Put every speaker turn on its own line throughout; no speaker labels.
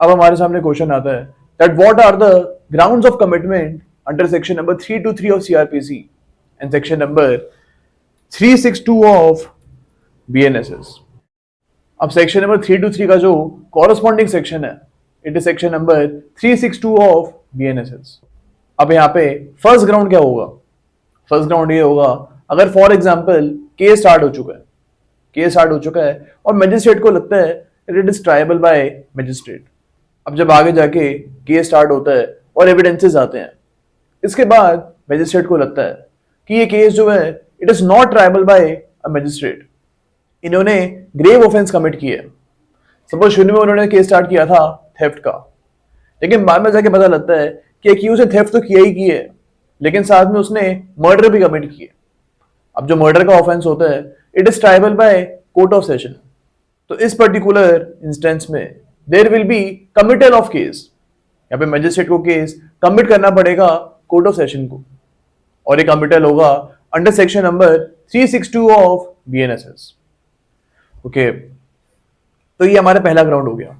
अब हमारे सामने क्वेश्चन आता है that what are the grounds of commitment under section number 323 of CRPC and section number 362 of BNSS. अब सेक्शन नंबर 323 का जो कॉरस्पॉन्डिंग सेक्शन है it is section number 362 of BNSS. अब यहाँ पे फर्स्ट ग्राउंड क्या होगा? फर्स्ट ग्राउंड ये होगा अगर फॉर एग्जांपल केस स्टार्ट हो चुका है और मैजिस्ट्रेट को लगता है it is triable bye magistrate. अब जब आगे जाके केस स्टार्ट होता है और एविडेंसेस आते हैं, इसके बाद मैजिस्ट्रेट को लगता है कि ये केस जो है it is not triable by a magistrate, इन्होंने ग्रेव ऑफेंस कमिट किया है. सपोज शुरू में उन्होंने केस स्टार्ट किया था थेफ्ट का, लेकिन बाद में जाके पता लगता है कि एक्यूज ने थेफ्ट तो किया ही किया है, लेकिन साथ में उसने मर्डर भी कमिट किया. अब जो मर्डर का ऑफेंस होता है it is triable by court of session. तो इस पर्टिकुलर इंस्टेंस में there will be committal of case. यहाँ पे मैजिस्ट्रेट को केस कमिट करना पड़ेगा कोर्ट ऑफ सेशन को, और ये कमिटल होगा under section number 362 of BNSS. Okay, तो ये हमारा पहला ग्राउंड हो गया.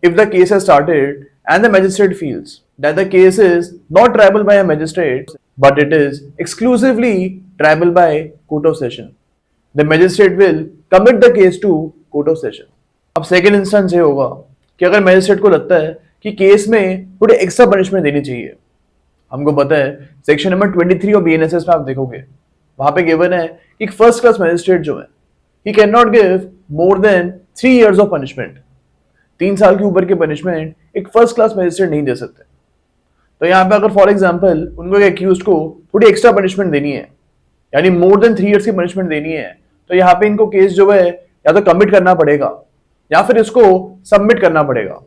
If the case has started and the magistrate feels that the case is not triable by a magistrate but it is exclusively triable by court of session, the magistrate will commit the case to court of session. अब second instance ये होगा कि अगर magistrate को लगता है कि case में थोड़ी एक्स्ट्रा पनिशमेंट देनी चाहिए. हमको पता है सेक्शन नंबर 23 और BNSS में आप देखोगे वहां पे गिवन है कि फर्स्ट क्लास मैजिस्ट्रेट जो है he cannot give more than 3 years of punishment. 3 साल के ऊपर की पनिशमेंट एक फर्स्ट क्लास मैजिस्ट्रेट नहीं दे सकते. तो यहाँ पे अगर फॉर एग्जांपल उनको एक्यूज को थोड़ी एक्स्ट्रा पनिशमेंट देनी है, यानी मोर देन 3 years की पनिशमेंट देनी है, तो यहाँ पे इनको केस जो है या तो कमिट करना पड़ेगा या फिर इसको सबमिट करना पड़ेगा.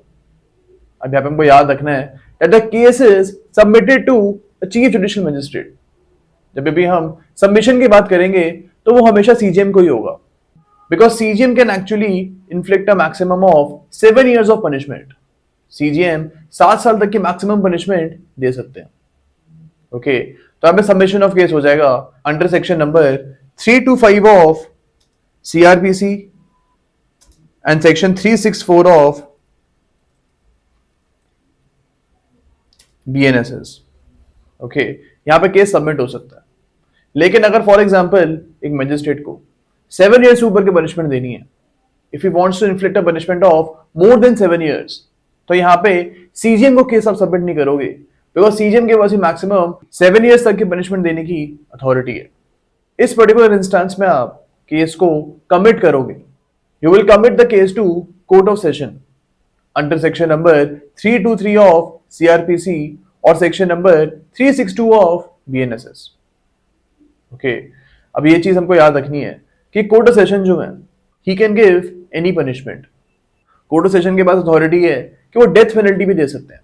अब यहाँ पे हमको याद रखना है that the case is submitted to a chief judicial magistrate. जब भी हम सबमिशन की बात करेंगे तो वो हमेशा CJM को ही होगा, because CJM can actually inflict a maximum of 7 years of punishment. CJM 7 साल तक की मैक्सिमम पनिशमेंट दे सकते हैं. ओके, तो यहाँ पे सबमिशन ऑफ केस हो जाएगा under section number 325 of CRPC and section 364 of BNSS. Okay, यहाँ पे केस सबमिट हो सकता है. लेकिन अगर फॉर एग्जांपल एक मैजिस्ट्रेट को 7 years से ऊपर की पनिशमेंट देनी है, if he wants to inflict a punishment of more than 7 years, तो यहाँ पे CJM को केस आप सबमिट नहीं करोगे, बिकॉज CJM के पास ही मैक्सिमम 7 years तक की पनिशमेंट देने की अथॉरिटी है. इस पर्टिकुलर इंस्टेंस में आप केस को कमिट करोगे, you will commit the case to court of session under section number 323 of CRPC और section number 362 of BNSS. Okay, अब ये चीज हमको याद रखनी है कि कोर्ट ऑफ सेशन जो है he can give any punishment. Court of session के पास अथॉरिटी है कि वो डेथ पेनल्टी भी दे सकते हैं,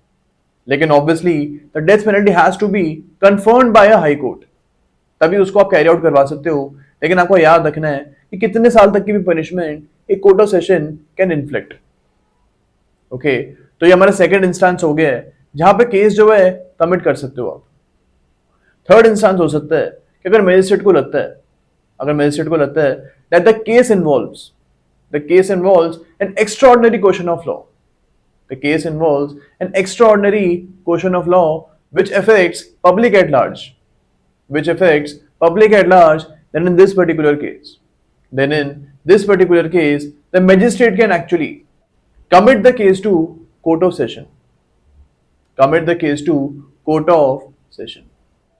लेकिन obviously the death penalty has to be confirmed by a high court, तभी उसको आप कैरी आउट करवा सकते हो. लेकिन आपको याद रखना है कि कितने साल तक की भी पनिशमेंट एक court of session can inflict. Okay, तो ये हमारा सेकेंड इंस्टेंस हो गया है जहां पे केस जो है कमिट कर सकते हो आप. थर्ड इंस्टेंस हो सकता है कि अगर मैजिस्ट्रेट को लगता है that the case involves an extraordinary question of law. The case involves an extraordinary question of law which affects public at large. Then in this particular case, the magistrate can actually commit the case to court of session.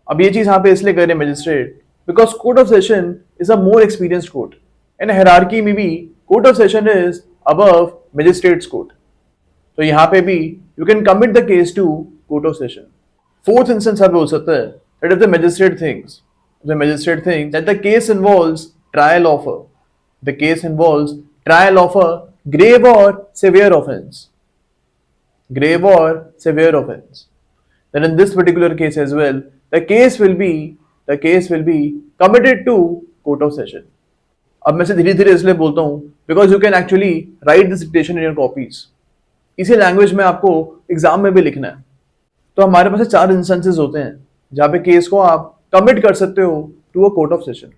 अब ये चीज यहाँ पे इसलिए कर रहे हैं magistrate because court of session is a more experienced court. In hierarchy में भी court of session is above magistrate's court. तो यहाँ पे भी you can commit the case to court of session. Fourth instance यहाँ पे हो सकता है that if the magistrate thinks that the case involves trial of a grave or severe offense. Then in this particular case as well, the case will be committed to court of session. अब मैं से धीरे धीरे इसलिए बोलता हूँ because you can actually right this dictation in your copies. इसी language में आपको एग्जाम में भी लिखना है. तो हमारे पास 4 इंस्टेंसेस होते हैं जहाँ पे केस को आप कमिट कर सकते हो to a court of session.